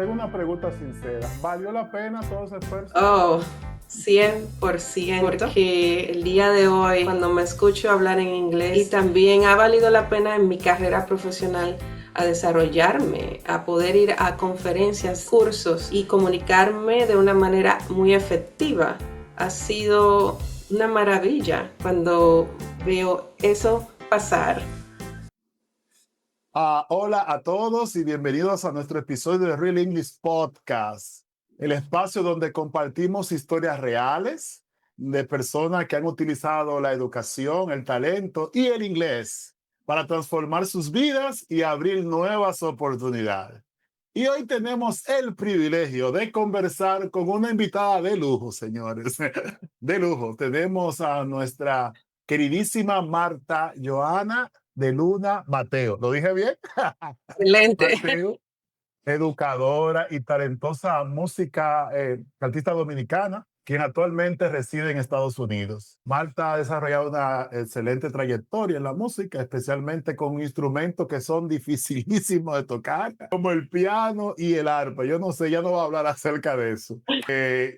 Tengo una pregunta sincera. ¿Valió la pena todo ese esfuerzo? Oh, 100%, porque el día de hoy, cuando me escucho hablar en inglés, y también ha valido la pena en mi carrera profesional a desarrollarme, a poder ir a conferencias, cursos y comunicarme de una manera muy efectiva. Ha sido una maravilla cuando veo eso pasar. Hola a todos y bienvenidos a nuestro episodio de Real English Podcast, el espacio donde compartimos historias reales de personas que han utilizado la educación, el talento y el inglés para transformar sus vidas y abrir nuevas oportunidades. Y hoy tenemos el privilegio de conversar con una invitada de lujo, señores. De lujo. Tenemos a nuestra queridísima Marta Joana de Luna Mateo. ¿Lo dije bien? Excelente. Mateo, educadora y talentosa artista dominicana, quien actualmente reside en Estados Unidos. Marta ha desarrollado una excelente trayectoria en la música, especialmente con instrumentos que son dificilísimos de tocar, como el piano y el arpa. Yo no sé, ya no va a hablar acerca de eso.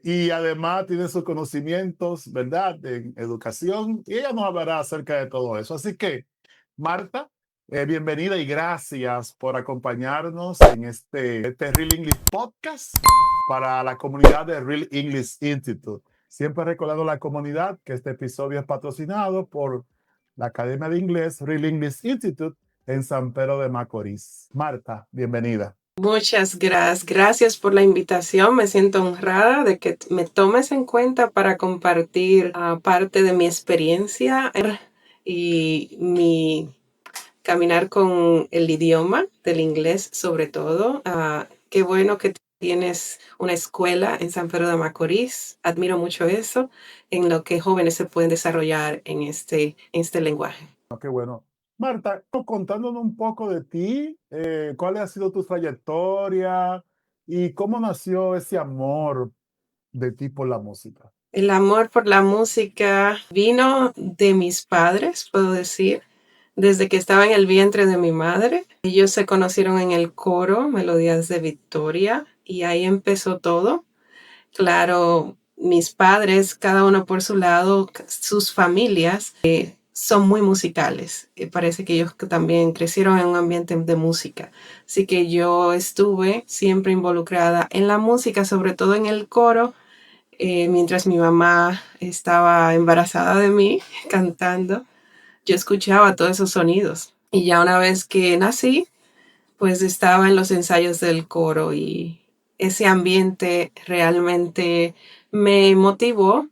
Y además tiene sus conocimientos, ¿verdad?, en educación, y ella nos hablará acerca de todo eso. Así que, Marta, bienvenida y gracias por acompañarnos en este Real English Podcast para la comunidad de Real English Institute. Siempre recordando a la comunidad que este episodio es patrocinado por la Academia de Inglés Real English Institute en San Pedro de Macorís. Marta, bienvenida. Muchas gracias por la invitación. Me siento honrada de que me tomes en cuenta para compartir parte de mi experiencia y mi caminar con el idioma del inglés sobre todo. Qué bueno que tienes una escuela en San Pedro de Macorís. Admiro mucho eso, en lo que jóvenes se pueden desarrollar en este lenguaje. Qué bueno. Marta, contándonos un poco de ti, cuál ha sido tu trayectoria y cómo nació ese amor de ti por la música. El amor por la música vino de mis padres, puedo decir, desde que estaba en el vientre de mi madre. Ellos se conocieron en el coro Melodías de Victoria y ahí empezó todo. Claro, mis padres, cada uno por su lado, sus familias son muy musicales. Parece que ellos también crecieron en un ambiente de música. Así que yo estuve siempre involucrada en la música, sobre todo en el coro, mientras mi mamá estaba embarazada de mí cantando. Yo escuchaba todos esos sonidos. Y ya una vez que nací, pues estaba en los ensayos del coro y ese ambiente realmente me motivó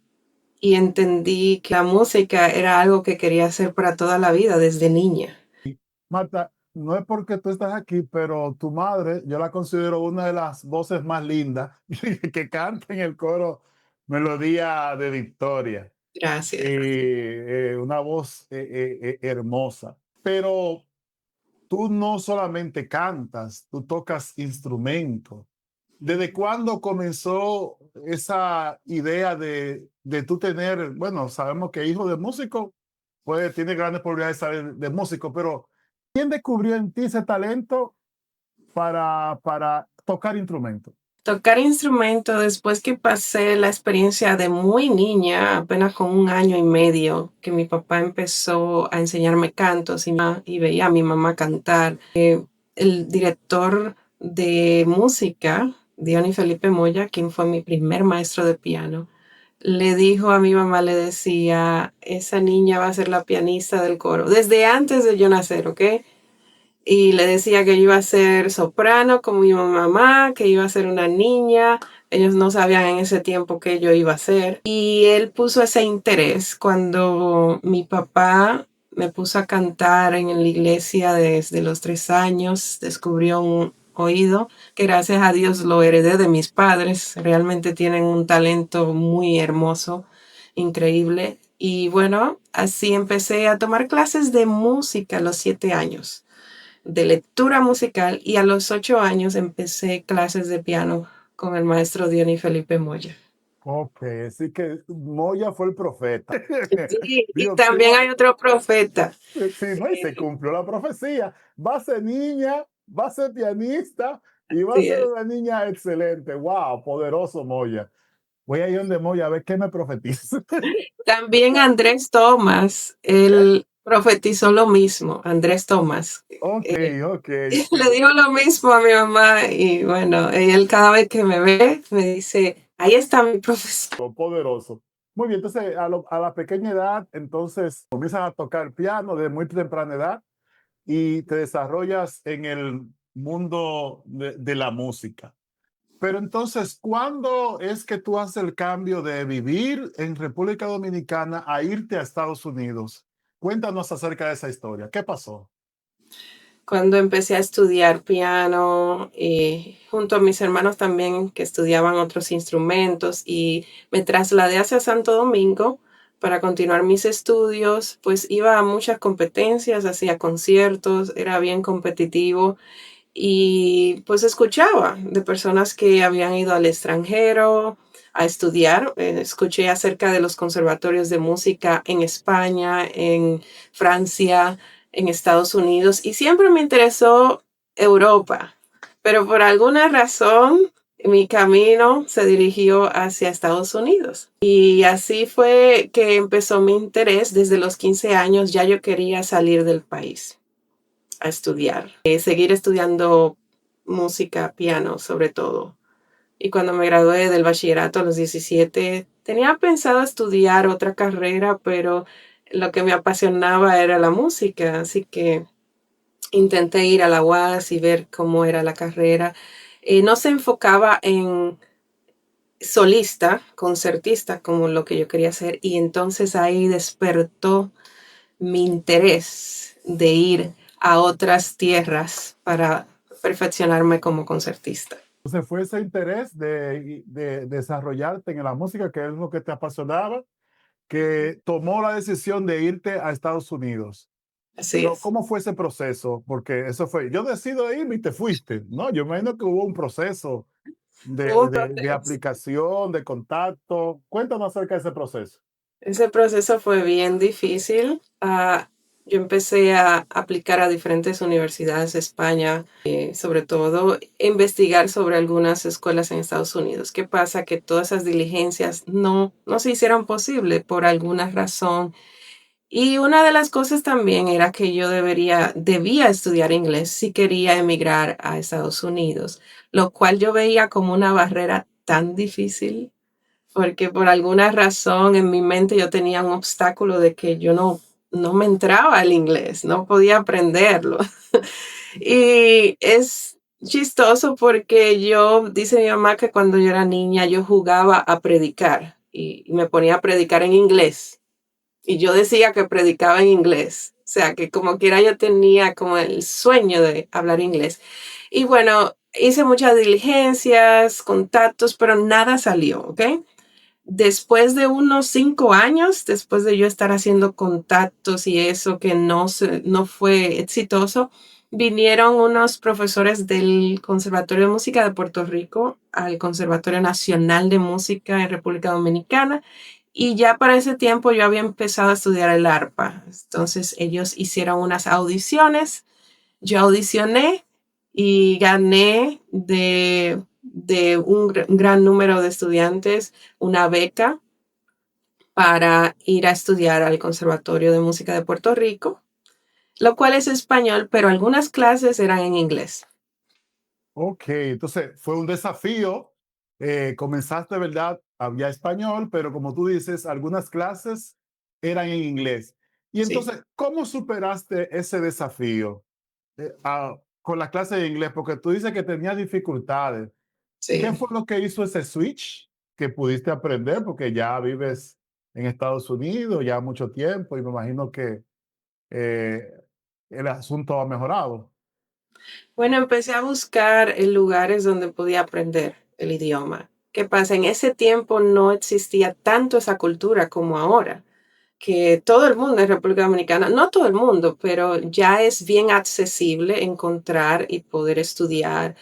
y entendí que la música era algo que quería hacer para toda la vida desde niña. Marta, no es porque tú estás aquí, pero tu madre, yo la considero una de las voces más lindas que canta en el coro Melodía de Victoria. Gracias. Una voz hermosa. Pero tú no solamente cantas, tú tocas instrumentos. ¿Desde cuándo comenzó esa idea de tú tener, bueno, sabemos que hijo de músico, pues tiene grandes probabilidades de saber de músico, pero ¿quién descubrió en ti ese talento para tocar instrumentos? Tocar instrumento después que pasé la experiencia de muy niña, apenas con 1 año y medio, que mi papá empezó a enseñarme cantos y veía a mi mamá cantar. El director de música, Diony Felipe Moya, quien fue mi primer maestro de piano, le dijo a mi mamá, le decía, esa niña va a ser la pianista del coro, desde antes de yo nacer, ¿ok? Y le decía que yo iba a ser soprano como mi mamá, que iba a ser una niña. Ellos no sabían en ese tiempo qué yo iba a ser. Y él puso ese interés cuando mi papá me puso a cantar en la iglesia desde los 3 años. Descubrió un oído que gracias a Dios lo heredé de mis padres. Realmente tienen un talento muy hermoso, increíble. Y bueno, así empecé a tomar clases de música a los 7 años, de lectura musical, y a los 8 años empecé clases de piano con el maestro Diony Felipe Moya. Ok, así que Moya fue el profeta. Sí, y Digo, también hay otro profeta. sí, no, y se cumplió la profecía. Va a ser niña, va a ser pianista Y va a Sí, ser una niña excelente. Wow, poderoso Moya. Voy a ir donde Moya a ver qué me profetiza. también Andrés Tomás, él profetizó lo mismo, Andrés Tomás. Ok, ok. Le dijo lo mismo a mi mamá y bueno, él cada vez que me ve me dice, ahí está mi profesor. Poderoso. Muy bien, entonces a la pequeña edad, entonces comienzas a tocar piano de muy temprana edad y te desarrollas en el mundo de la música. Pero entonces, ¿cuándo es que tú haces el cambio de vivir en República Dominicana a irte a Estados Unidos? Cuéntanos acerca de esa historia. ¿Qué pasó? Cuando empecé a estudiar piano, junto a mis hermanos también que estudiaban otros instrumentos y me trasladé hacia Santo Domingo para continuar mis estudios, pues iba a muchas competencias, hacía conciertos, era bien competitivo y pues escuchaba de personas que habían ido al extranjero a estudiar. Escuché acerca de los conservatorios de música en España, en Francia, en Estados Unidos y siempre me interesó Europa, pero por alguna razón mi camino se dirigió hacia Estados Unidos. Y así fue que empezó mi interés. Desde los 15 años ya yo quería salir del país a estudiar, seguir estudiando música, piano sobre todo. Y cuando me gradué del bachillerato a los 17, tenía pensado estudiar otra carrera, pero lo que me apasionaba era la música, así que intenté ir a la UAS y ver cómo era la carrera. No se enfocaba en solista, concertista, como lo que yo quería hacer, y entonces ahí despertó mi interés de ir a otras tierras para perfeccionarme como concertista. Entonces fue ese interés de desarrollarte en la música, que es lo que te apasionaba, que tomó la decisión de irte a Estados Unidos. Así Pero es. ¿cómo fue ese proceso? Porque eso fue, yo decido irme y te fuiste, ¿no? Yo me imagino que hubo un proceso Hubo un de proceso. aplicación, de contacto. Cuéntanos acerca de ese proceso. Ese proceso fue bien difícil. Yo empecé a aplicar a diferentes universidades de España, sobre todo investigar sobre algunas escuelas en Estados Unidos. ¿Qué pasa? Que todas esas diligencias no se hicieron posible por alguna razón. Y una de las cosas también era que yo debía estudiar inglés si quería emigrar a Estados Unidos, lo cual yo veía como una barrera tan difícil, porque por alguna razón en mi mente yo tenía un obstáculo de que yo no me entraba el inglés, no podía aprenderlo. Y es chistoso porque dice mi mamá que cuando yo era niña yo jugaba a predicar y me ponía a predicar en inglés y yo decía que predicaba en inglés. O sea, que como quiera yo tenía como el sueño de hablar inglés. Y bueno, hice muchas diligencias, contactos, pero nada salió, ¿ok? Después de unos 5 años, después de yo estar haciendo contactos y eso que no fue exitoso, vinieron unos profesores del Conservatorio de Música de Puerto Rico al Conservatorio Nacional de Música en República Dominicana y ya para ese tiempo yo había empezado a estudiar el arpa. Entonces ellos hicieron unas audiciones, yo audicioné y gané de un gran número de estudiantes una beca para ir a estudiar al Conservatorio de Música de Puerto Rico, lo cual es español, pero algunas clases eran en inglés. Ok, entonces fue un desafío. Comenzaste, ¿verdad? Había español, pero como tú dices, algunas clases eran en inglés. Y Sí, entonces, ¿cómo superaste ese desafío con la clase de inglés? Porque tú dices que tenías dificultades. ¿Qué sí. fue lo que hizo ese switch que pudiste aprender? Porque ya vives en Estados Unidos ya mucho tiempo y me imagino que eh, el asunto ha mejorado. Bueno, empecé a buscar en lugares donde podía aprender el idioma. ¿Qué pasa? En ese tiempo no existía tanto esa cultura como ahora, que todo el mundo en República Dominicana, no todo el mundo, pero ya es bien accesible encontrar y poder estudiar.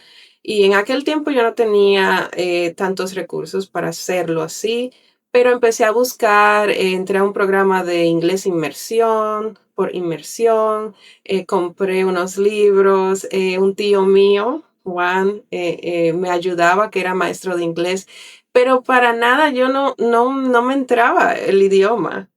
Y en aquel tiempo yo no tenía tantos recursos para hacerlo así, pero empecé a buscar, entré a un programa de inglés inmersión, por inmersión, compré unos libros, un tío mío Juan me ayudaba, que era maestro de inglés, pero para nada yo no me entraba el idioma.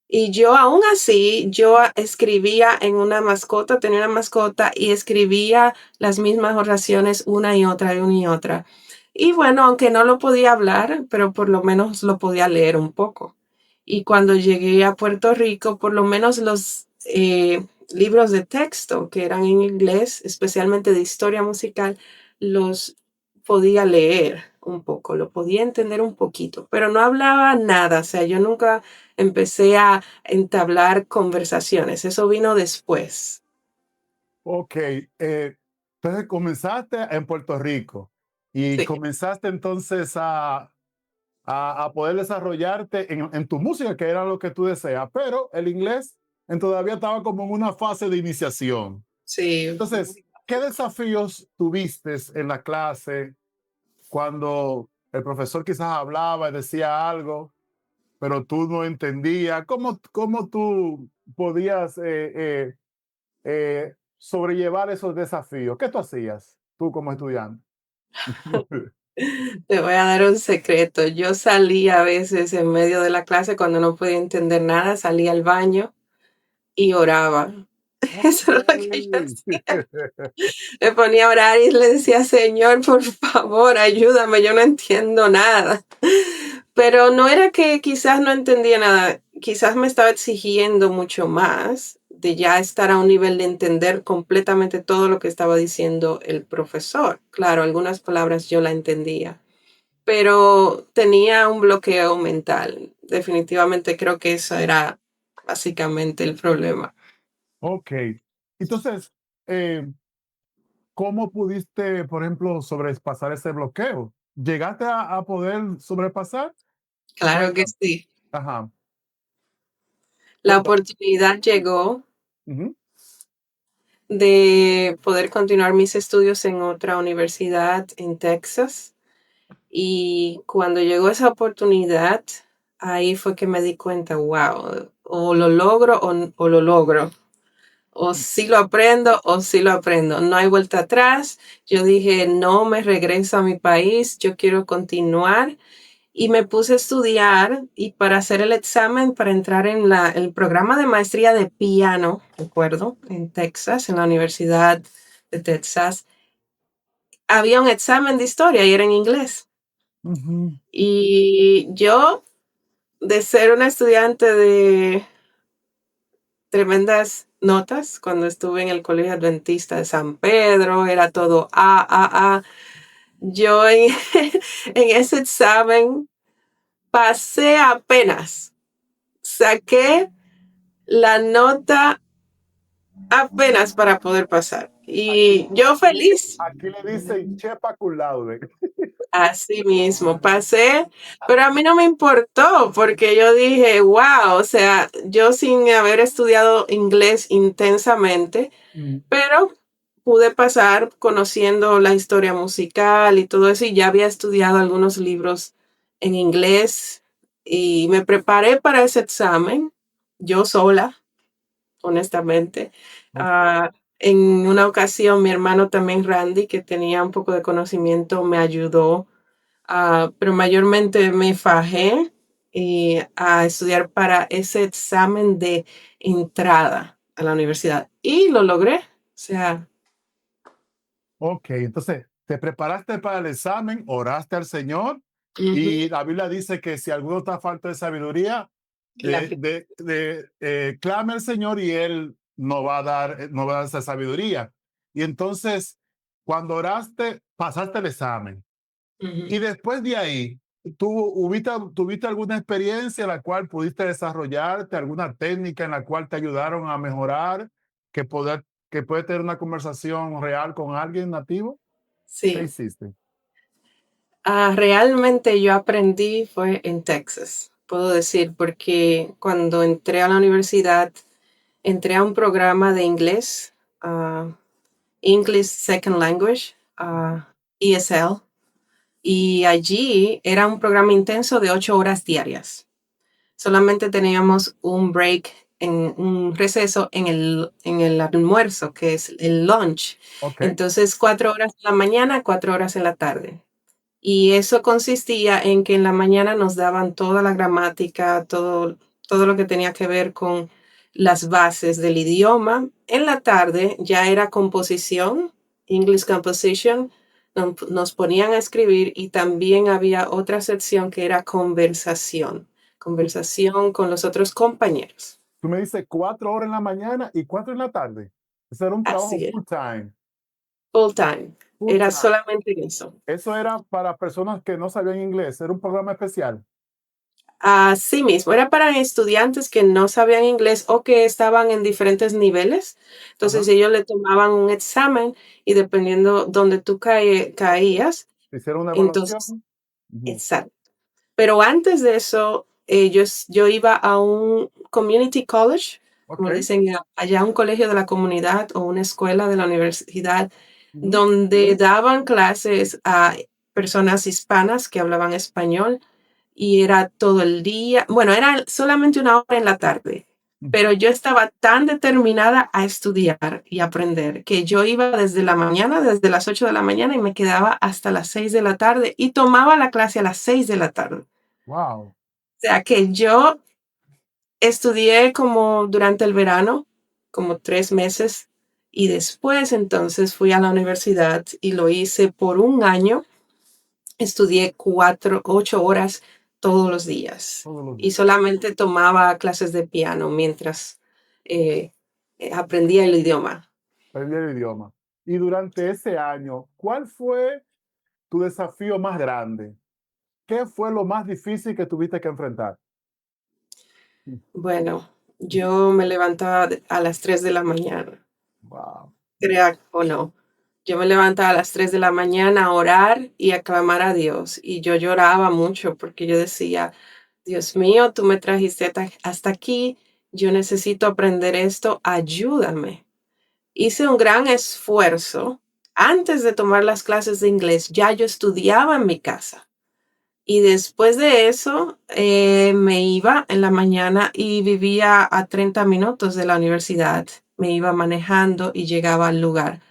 Y yo aún así, yo escribía en una mascota, tenía una mascota y escribía las mismas oraciones una y otra y una y otra. Y bueno, aunque no lo podía hablar, pero por lo menos lo podía leer un poco. Y cuando llegué a Puerto Rico, por lo menos los libros de texto que eran en inglés, especialmente de historia musical, los podía leer un poco, lo podía entender un poquito, pero no hablaba nada. O sea, yo nunca empecé a entablar conversaciones. Eso vino después. Ok, entonces comenzaste en Puerto Rico y Sí, comenzaste entonces a poder desarrollarte en tu música, que era lo que tú deseas, pero el inglés todavía estaba como en una fase de iniciación. sí. Entonces, ¿qué desafíos tuviste en la clase cuando el profesor quizás hablaba y decía algo, pero tú no entendías? ¿Cómo tú podías sobrellevar esos desafíos? ¿Qué tú hacías tú como estudiante? Te voy a dar un secreto. Yo salía a veces en medio de la clase cuando no podía entender nada, salía al baño y oraba. Eso es lo que yo Ok. hacía. Me ponía a orar y le decía, Señor, por favor, ayúdame, yo no entiendo nada. Pero no era que quizás no entendía nada, quizás me estaba exigiendo mucho más de ya estar a un nivel de entender completamente todo lo que estaba diciendo el profesor. Claro, algunas palabras yo la entendía, pero tenía un bloqueo mental. Definitivamente creo que eso era básicamente el problema. Ok. Entonces, eh, ¿cómo pudiste, por ejemplo, sobrepasar ese bloqueo? ¿Llegaste a poder sobrepasar? Claro que Cuéntame. sí. Ajá, La cuéntame. oportunidad llegó Ujú, de poder continuar mis estudios en otra universidad en Texas. Y cuando llegó esa oportunidad, ahí fue que me di cuenta, wow, o lo logro o lo logro. O sí lo aprendo o sí lo aprendo. No hay vuelta atrás. Yo dije, no me regreso a mi país, yo quiero continuar. Y me puse a estudiar y para hacer el examen, para entrar en el programa de maestría de piano, recuerdo, en Texas, en la Universidad de Texas, había un examen de historia y era en inglés. ujú. Y yo, de ser una estudiante de tremendas notas, cuando estuve en el Colegio Adventista de San Pedro, era todo A. Yo en ese examen pasé apenas, saqué la nota apenas para poder pasar. Aquí, Y yo aquí, feliz. aquí le dicen chepa cum laude. Así mismo, pasé, pero a mí no me importó porque yo dije, wow, o sea, yo sin haber estudiado inglés intensamente, Mm, pero pude pasar conociendo la historia musical y todo eso y ya había estudiado algunos libros en inglés y me preparé para ese examen, yo sola, honestamente. ok. En una ocasión, mi hermano también, Randy, que tenía un poco de conocimiento, me ayudó, pero mayormente me fajé a estudiar para ese examen de entrada a la universidad y lo logré. O sea, Ok, entonces te preparaste para el examen, oraste al Señor ujú, y la Biblia dice que si alguno está falto de sabiduría, la, clame al Señor y Él no va a dar esa sabiduría. Y entonces, cuando oraste, pasaste el examen. ujú. Y después de ahí, ¿tuviste alguna experiencia en la cual pudiste desarrollarte, alguna técnica en la cual te ayudaron a mejorar, que poder, que puede tener una conversación real con alguien nativo? ¿Qué Sí. hiciste? Realmente yo aprendí fue en Texas, puedo decir, porque cuando entré a la universidad, entré a un programa de inglés, English Second Language, ESL, y allí era un programa intenso de 8 horas diarias. Solamente teníamos un break en un receso en el almuerzo, que es el lunch. Ok. Entonces, 4 horas en la mañana, 4 horas en la tarde. Y eso consistía en que en la mañana nos daban toda la gramática, todo lo que tenía que ver con las bases del idioma. En la tarde ya era composición, English composition, nos ponían a escribir y también había otra sección que era conversación con los otros compañeros. Tú me dices 4 horas en la mañana y 4 en la tarde. Ese era un trabajo Así es, full time. full time. Full Era time. solamente eso. Eso era para personas que no sabían inglés. Era un programa especial. Así mismo, era para estudiantes que no sabían inglés o que estaban en diferentes niveles. Ajá. Entonces ellos le tomaban un examen y dependiendo donde tú caías, Hicieron una entonces, evaluación. Ujú. exacto. Pero antes de eso, yo iba a un community college, Ok. como le dicen allá, un colegio de la comunidad o una escuela de la universidad, Ujú. donde daban clases a personas hispanas que hablaban español y era todo el día, bueno, era solamente 1 hora en la tarde, Ujú. pero yo estaba tan determinada a estudiar y aprender que yo iba desde la mañana, desde las 8 de la mañana y me quedaba hasta las 6 de la tarde y tomaba la clase a las 6 de la tarde. O Wow. sea que yo estudié como durante el verano, como 3 meses, y después entonces fui a la universidad y lo hice por un año. Estudié 8 horas todos los días Todos los y días. solamente tomaba clases de piano mientras eh, aprendía el idioma. Aprendí el idioma. Y durante ese año, ¿cuál fue tu desafío más grande? ¿Qué fue lo más difícil que tuviste que enfrentar? Bueno, yo me levantaba a las 3 de la mañana, Wow. crea o no. Yo me levantaba a las 3 de la mañana a orar y a clamar a Dios. Y yo lloraba mucho porque yo decía, Dios mío, tú me trajiste hasta aquí, yo necesito aprender esto, ayúdame. Hice un gran esfuerzo. Antes de tomar las clases de inglés, ya yo estudiaba en mi casa. Y después de eso, me iba en la mañana y vivía a 30 minutos de la universidad. Me iba manejando y llegaba al lugar.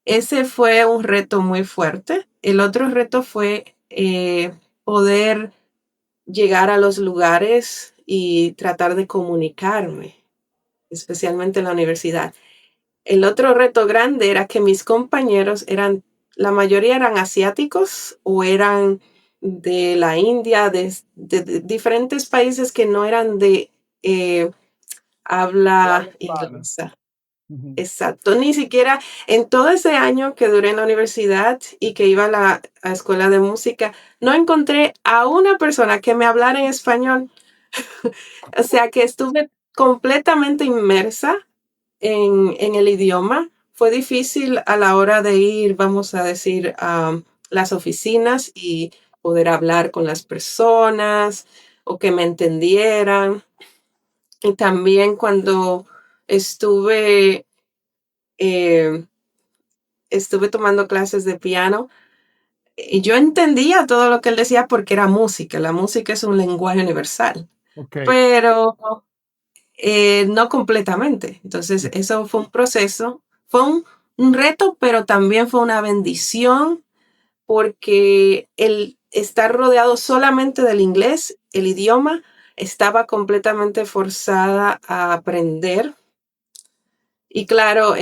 Ese fue un reto muy fuerte. El otro reto fue poder llegar a los lugares y tratar de comunicarme, especialmente en la universidad. El otro reto grande era que mis compañeros la mayoría eran asiáticos o eran de la India, de diferentes países que no eran de De habla habla hispana. inglesa. Ujú. Exacto, ni siquiera en todo ese año que duré en la universidad y que iba a a escuela de música, no encontré a una persona que me hablara en español. O sea que estuve completamente inmersa en el idioma. Fue difícil a la hora de ir, vamos a decir, a las oficinas y poder hablar con las personas o que me entendieran. Y también cuando estuve, eh, estuve tomando clases de piano, y yo entendía todo lo que él decía porque era música. La música es un lenguaje universal, Ok. pero no completamente. Entonces, eso fue un proceso, fue un reto, pero también fue una bendición porque el estar rodeado solamente del inglés, el idioma, estaba completamente forzada a aprender. Y claro,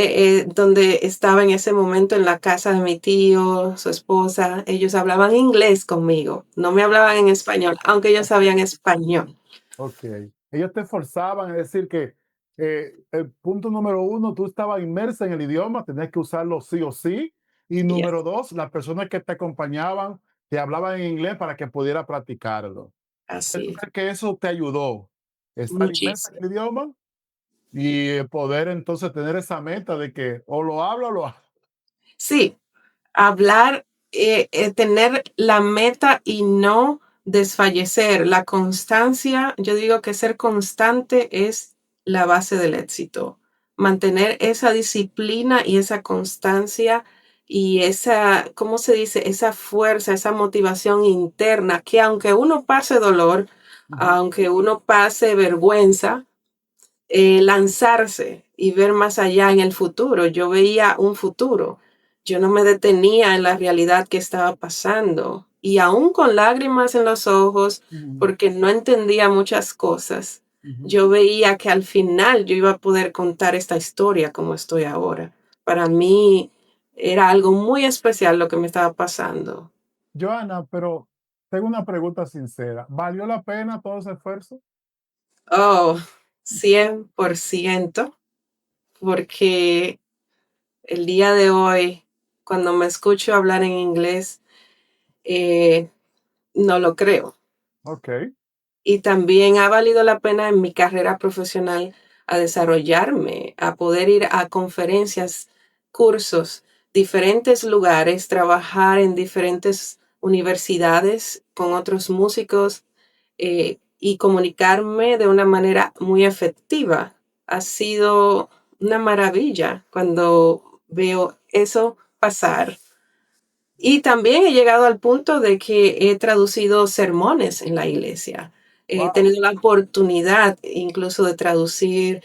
donde estaba en ese momento en la casa de mi tío, su esposa, ellos hablaban inglés conmigo, no me hablaban en español, aunque ellos sabían español. Ok. Ellos te forzaban, es decir, que el punto número uno, tú estabas inmersa en el idioma, tenías que usarlo sí o sí. Y número Yes, dos, las personas que te acompañaban te hablaban en inglés para que pudiera practicarlo. ¿Tú así es, crees que eso te ayudó? Estar inmersa en muchísimo. el idioma y poder entonces tener esa meta de que o lo hablo o lo hablo. Sí, hablar, tener la meta y no desfallecer. La constancia, yo digo que ser constante es la base del éxito. Mantener esa disciplina y esa constancia y esa, ¿cómo se dice? Esa fuerza, esa motivación interna que aunque uno pase dolor, Ujú. aunque uno pase vergüenza, lanzarse y ver más allá en el futuro. Yo veía un futuro. Yo no me detenía en la realidad que estaba pasando. Y aún con lágrimas en los ojos, Ujú, porque no entendía muchas cosas, ujú. yo veía que al final yo iba a poder contar esta historia como estoy ahora. Para mí era algo muy especial lo que me estaba pasando. Joana, pero tengo una pregunta sincera. ¿Valió la pena todo ese esfuerzo? Oh, 100%, porque el día de hoy, cuando me escucho hablar en inglés, eh, no lo creo. Ok, Y también ha valido la pena en mi carrera profesional a desarrollarme, a poder ir a conferencias, cursos, diferentes lugares, trabajar en diferentes universidades con otros músicos y comunicarme de una manera muy efectiva. Ha sido una maravilla cuando veo eso pasar. Y también he llegado al punto de que he traducido sermones en la iglesia. He wow, tenido la oportunidad incluso de traducir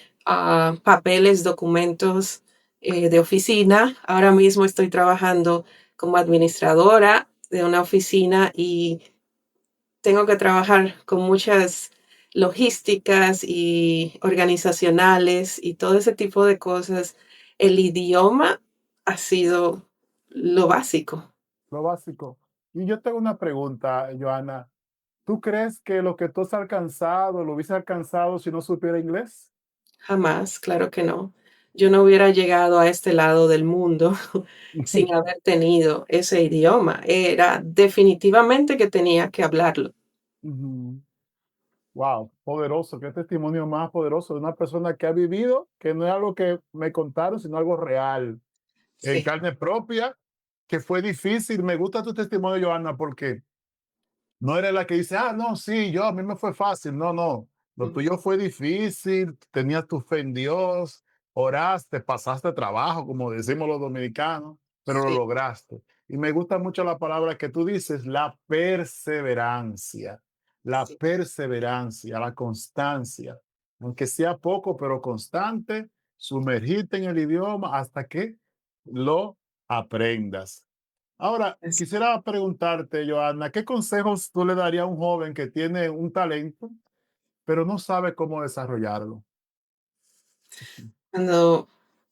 papeles, documentos de oficina. Ahora mismo estoy trabajando como administradora de una oficina y tengo que trabajar con muchas logísticas y organizacionales y todo ese tipo de cosas. El idioma ha sido lo básico. lo básico. Y yo tengo una pregunta, Joana. ¿Tú crees que lo que tú has alcanzado lo hubiese alcanzado si no supiera inglés? Jamás, claro que no. Yo no hubiera llegado a este lado del mundo sin haber tenido ese idioma. Era definitivamente que tenía que hablarlo. Wow, poderoso, qué testimonio más poderoso de una persona que ha vivido, que no es algo que me contaron, sino algo real, en Sí. carne propia, que fue difícil. Me gusta tu testimonio, Joana, porque no eres la que dice, ah, no, sí, a mí me fue fácil. No, no. Lo Ujú. tuyo fue difícil, tenías tu fe en Dios, oraste, pasaste trabajo, como decimos los dominicanos, pero lo Sí, lograste. Y me gusta mucho la palabra que tú dices, la sí. perseverancia, la constancia. Aunque sea poco, pero constante, sumergirte en el idioma hasta que lo aprendas. Ahora, Es- quisiera preguntarte, Joana, ¿qué consejos tú le darías a un joven que tiene un talento, pero no sabe cómo desarrollarlo? Cuando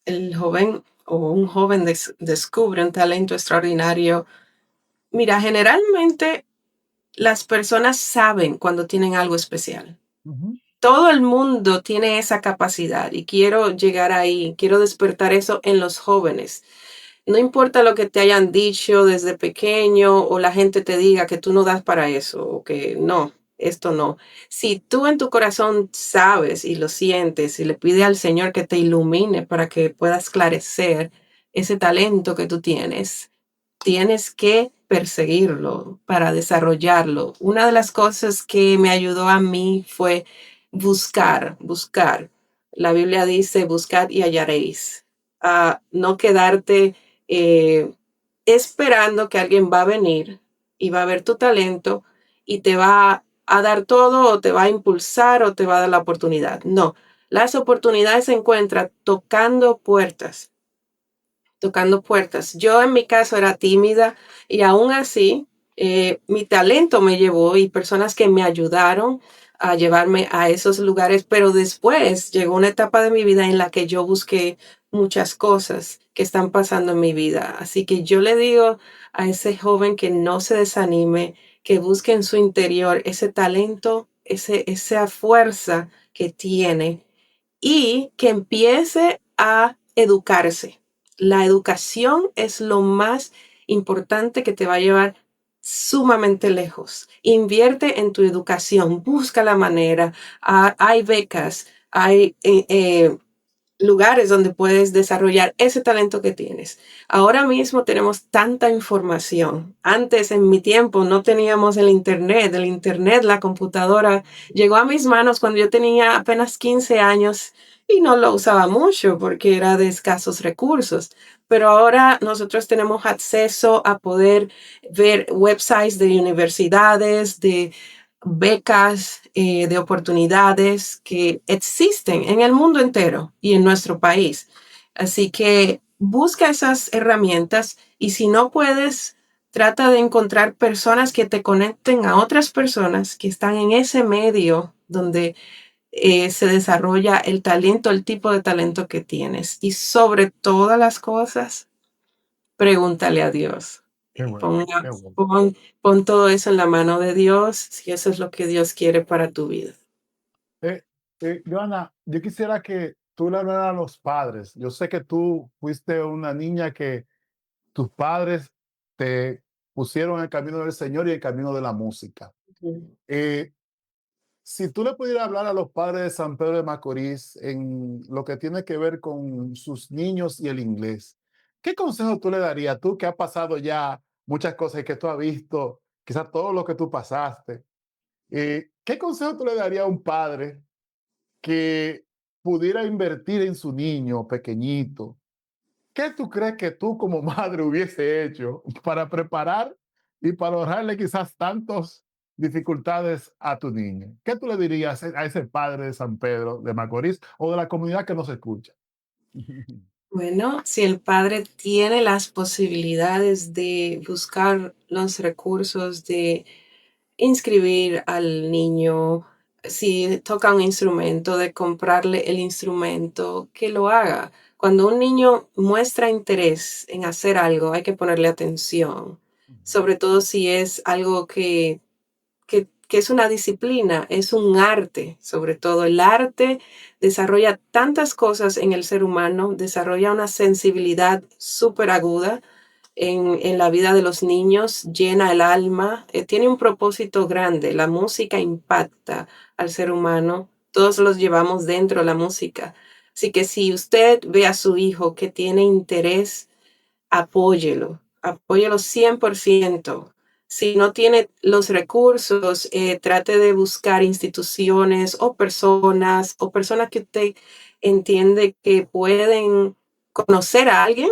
el joven o un joven descubre un talento extraordinario, mira, generalmente las personas saben cuando tienen algo especial. Ujú, Todo el mundo tiene esa capacidad y quiero llegar ahí, quiero despertar eso en los jóvenes. No importa lo que te hayan dicho desde pequeño o la gente te diga que tú no das para eso o que no, esto no. Si tú en tu corazón sabes y lo sientes y le pides al Señor que te ilumine para que puedas esclarecer ese talento que tú tienes que perseguirlo para desarrollarlo. Una de las cosas que me ayudó a mí fue buscar, buscar. La Biblia dice, buscad y hallaréis. No quedarte eh, esperando que alguien va a venir y va a ver tu talento y te va a dar todo o te va a impulsar o te va a dar la oportunidad. No, las oportunidades se encuentran tocando puertas. Yo en mi caso era tímida y aún así mi talento me llevó y personas que me ayudaron a llevarme a esos lugares, pero después llegó una etapa de mi vida en la que yo busqué muchas cosas que están pasando en mi vida. Así que yo le digo a ese joven que no se desanime, que busque en su interior ese talento, esa fuerza que tiene y que empiece a educarse. La educación es lo más importante que te va a llevar sumamente lejos. Invierte en tu educación, busca la manera. Hay becas, hay lugares donde puedes desarrollar ese talento que tienes. Ahora mismo tenemos tanta información. Antes, en mi tiempo, no teníamos el Internet. El Internet, la computadora, llegó a mis manos cuando yo tenía apenas 15 años y no lo usaba mucho porque era de escasos recursos. Pero ahora nosotros tenemos acceso a poder ver websites de universidades, de becas de oportunidades que existen en el mundo entero y en nuestro país. Así que busca esas herramientas y si no puedes, trata de encontrar personas que te conecten a otras personas que están en ese medio donde se desarrolla el talento, el tipo de talento que tienes. Y sobre todas las cosas, pregúntale a Dios. Qué bueno, Ponga, qué bueno. pon todo eso en la mano de Dios, si eso es lo que Dios quiere para tu vida. Eh, Joana, yo quisiera que tú le hablaras a los padres. Yo sé que tú fuiste una niña que tus padres te pusieron en el camino del Señor y el camino de la música. Ujú. Eh, si tú le pudieras hablar a los padres de San Pedro de Macorís en lo que tiene que ver con sus niños y el inglés, ¿qué consejo tú le darías? Tú que has pasado ya muchas cosas y que tú has visto, quizás todo lo que tú pasaste. ¿Qué consejo tú le darías a un padre que pudiera invertir en su niño pequeñito? ¿Qué tú crees que tú como madre hubiese hecho para preparar y para ahorrarle quizás tantas dificultades a tu niño? ¿Qué tú le dirías a ese padre de San Pedro de Macorís o de la comunidad que nos escucha? Bueno, si el padre tiene las posibilidades de buscar los recursos, de inscribir al niño, si toca un instrumento, de comprarle el instrumento, que lo haga. Cuando un niño muestra interés en hacer algo, hay que ponerle atención, sobre todo si es algo que es una disciplina, es un arte, sobre todo. El arte desarrolla tantas cosas en el ser humano, desarrolla una sensibilidad súper aguda en la vida de los niños, llena el alma, tiene un propósito grande. La música impacta al ser humano, todos los llevamos dentro la música. Así que si usted ve a su hijo que tiene interés, apóyelo, apóyelo 100%. Si no tiene los recursos, trate de buscar instituciones o personas que usted entiende que pueden conocer a alguien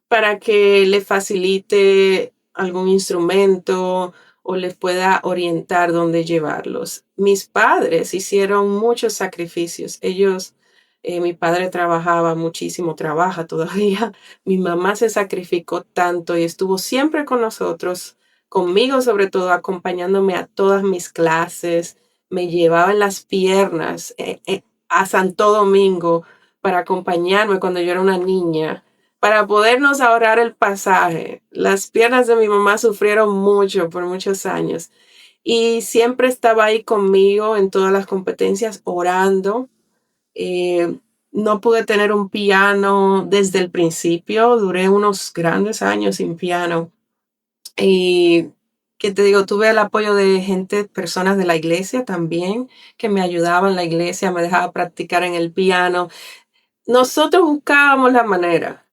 para que le facilite algún instrumento o les pueda orientar dónde llevarlos. Mis padres hicieron muchos sacrificios. Mi padre trabajaba muchísimo, trabaja todavía. Mi mamá se sacrificó tanto y estuvo siempre con nosotros, conmigo sobre todo, acompañándome a todas mis clases. Me llevaba en las piernas a Santo Domingo para acompañarme cuando yo era una niña para podernos ahorrar el pasaje. Las piernas de mi mamá sufrieron mucho por muchos años y siempre estaba ahí conmigo en todas las competencias orando. Eh, no pude tener un piano desde el principio, duré unos grandes años sin piano. Y que te digo, tuve el apoyo de gente, personas de la iglesia también, que me ayudaban en la iglesia, me dejaba practicar en el piano. Nosotros buscábamos la manera.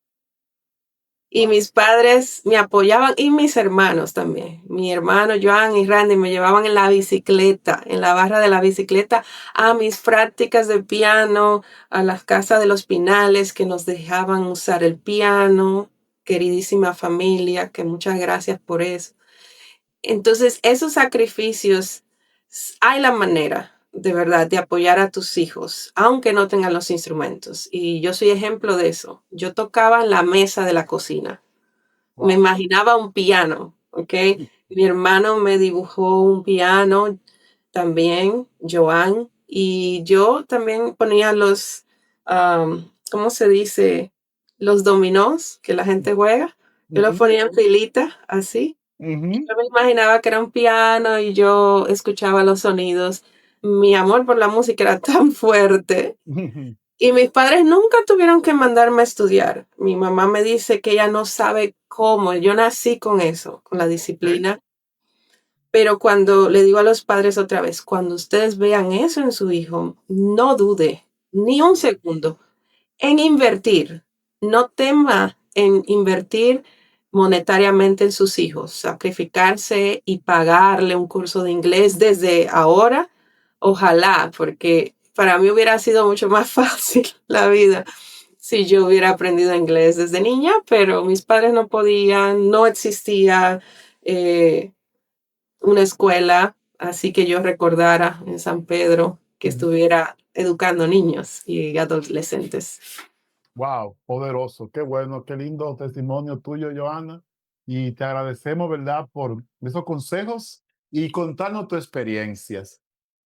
Y Wow. mis padres me apoyaban y mis hermanos también. Mi hermano Joan y Randy me llevaban en la bicicleta, en la barra de la bicicleta, a mis prácticas de piano, a las casas de los Pinales que nos dejaban usar el piano. Queridísima familia, que muchas gracias por eso. Entonces, esos sacrificios, hay la manera, de verdad, de apoyar a tus hijos, aunque no tengan los instrumentos. Y yo soy ejemplo de eso. Yo tocaba en la mesa de la cocina. Me Wow. imaginaba un piano, ¿ok? Mi hermano me dibujó un piano también, Joan, y yo también ponía ¿cómo se dice? Los dominós que la gente juega. Yo los Ujú, ponía en filita, así. ujú, Yo me imaginaba que era un piano y yo escuchaba los sonidos. Mi amor por la música era tan fuerte ujú. y mis padres nunca tuvieron que mandarme a estudiar. Mi mamá me dice que ella no sabe cómo. Yo nací con eso, con la Ok. disciplina. Pero cuando le digo a los padres otra vez, cuando ustedes vean eso en su hijo, no dude ni un segundo en invertir. No tema en invertir monetariamente en sus hijos, sacrificarse y pagarle un curso de inglés desde ahora. Ojalá, porque para mí hubiera sido mucho más fácil la vida si yo hubiera aprendido inglés desde niña, pero mis padres no podían, no existía una escuela así que yo recordara en San Pedro que estuviera educando niños y adolescentes. Wow, poderoso, qué bueno, qué lindo testimonio tuyo, Joana. Y te agradecemos, ¿verdad?, por esos consejos y contarnos tus experiencias.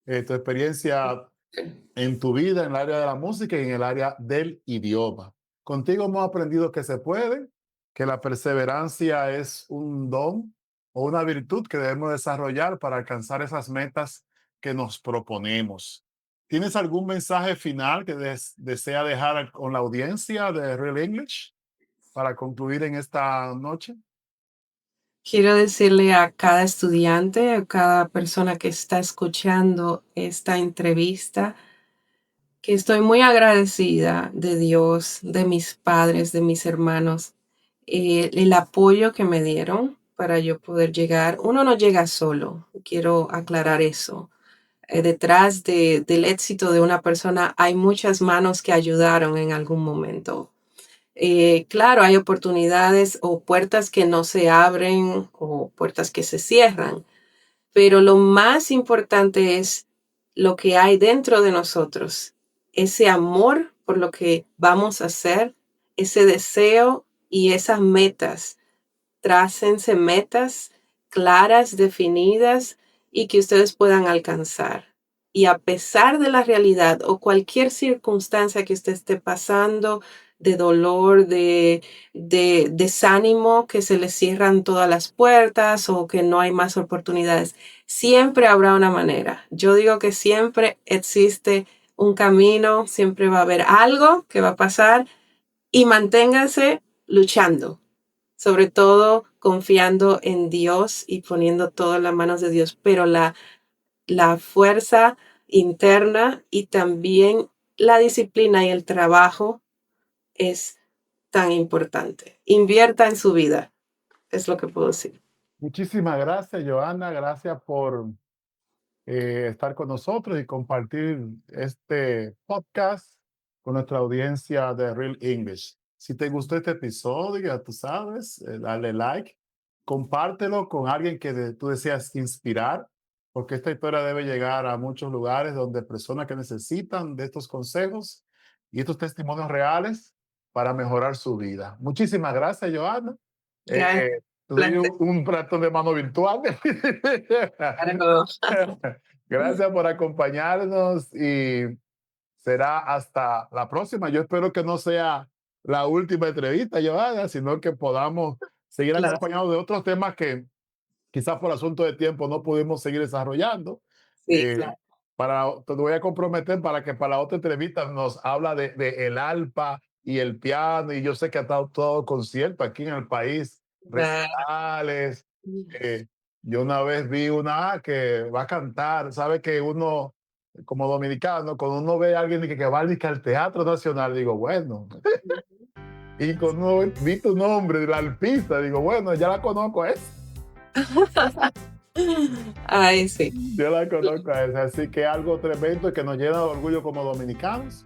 Tu experiencia en tu vida, en el área de la música y en el área del idioma. Contigo hemos aprendido que se puede, que la perseverancia es un don o una virtud que debemos desarrollar para alcanzar esas metas que nos proponemos. ¿Tienes algún mensaje final que desea dejar con la audiencia de Real English para concluir en esta noche? Quiero decirle a cada estudiante, a cada persona que está escuchando esta entrevista, que estoy muy agradecida de Dios, de mis padres, de mis hermanos, el apoyo que me dieron para yo poder llegar. Uno no llega solo, quiero aclarar eso. Detrás del éxito de una persona hay muchas manos que ayudaron en algún momento. Claro, hay oportunidades o puertas que no se abren o puertas que se cierran, pero lo más importante es lo que hay dentro de nosotros, ese amor por lo que vamos a hacer, ese deseo y esas metas. Trácense metas claras, definidas y que ustedes puedan alcanzar. Y a pesar de la realidad o cualquier circunstancia que usted esté pasando, de dolor, de desánimo, que se le cierran todas las puertas o que no hay más oportunidades, siempre habrá una manera. Yo digo que siempre existe un camino, siempre va a haber algo que va a pasar y manténganse luchando, sobre todo confiando en Dios y poniendo todo en las manos de Dios, pero la fuerza interna y también la disciplina y el trabajo es tan importante. Invierta en su vida, es lo que puedo decir. Muchísimas gracias, Joana. Gracias por estar con nosotros y compartir este podcast con nuestra audiencia de Real English. Si te gustó este episodio, ya tú sabes, dale like, compártelo con alguien que tú deseas inspirar, porque esta historia debe llegar a muchos lugares donde personas que necesitan de estos consejos y estos testimonios reales para mejorar su vida. Muchísimas gracias, Joana. Gracias. Te doy Placer. un plato de mano virtual. Claro. Gracias por acompañarnos y será hasta la próxima. Yo espero que no sea la última entrevista, Johanna, sino que podamos seguir Claro. acompañados de otros temas que quizás por asunto de tiempo no pudimos seguir desarrollando. Sí, Eh, claro. te voy a comprometer para que para la otra entrevista nos habla de el arpa y el piano, y yo sé que ha estado todo concierto aquí en el país, Claro. recitales. eh, yo una vez vi una que va a cantar, sabe que uno, como dominicano, cuando uno ve a alguien que va al Teatro Nacional, digo, bueno, y cuando uno vi tu nombre, de la arpista, digo, bueno, ya la conozco, es. Ay, sí. Yo la conozco a esa, así que algo tremendo que nos llena de orgullo como dominicanos,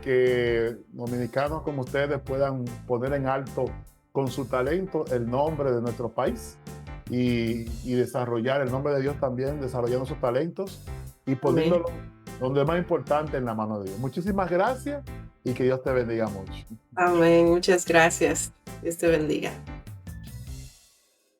que dominicanos como ustedes puedan poner en alto con su talento el nombre de nuestro país y desarrollar el nombre de Dios también, desarrollando sus talentos y Amén. poniéndolo donde es más importante, en la mano de Dios. Muchísimas gracias y que Dios te bendiga mucho. Amén. Muchas gracias. Dios te bendiga.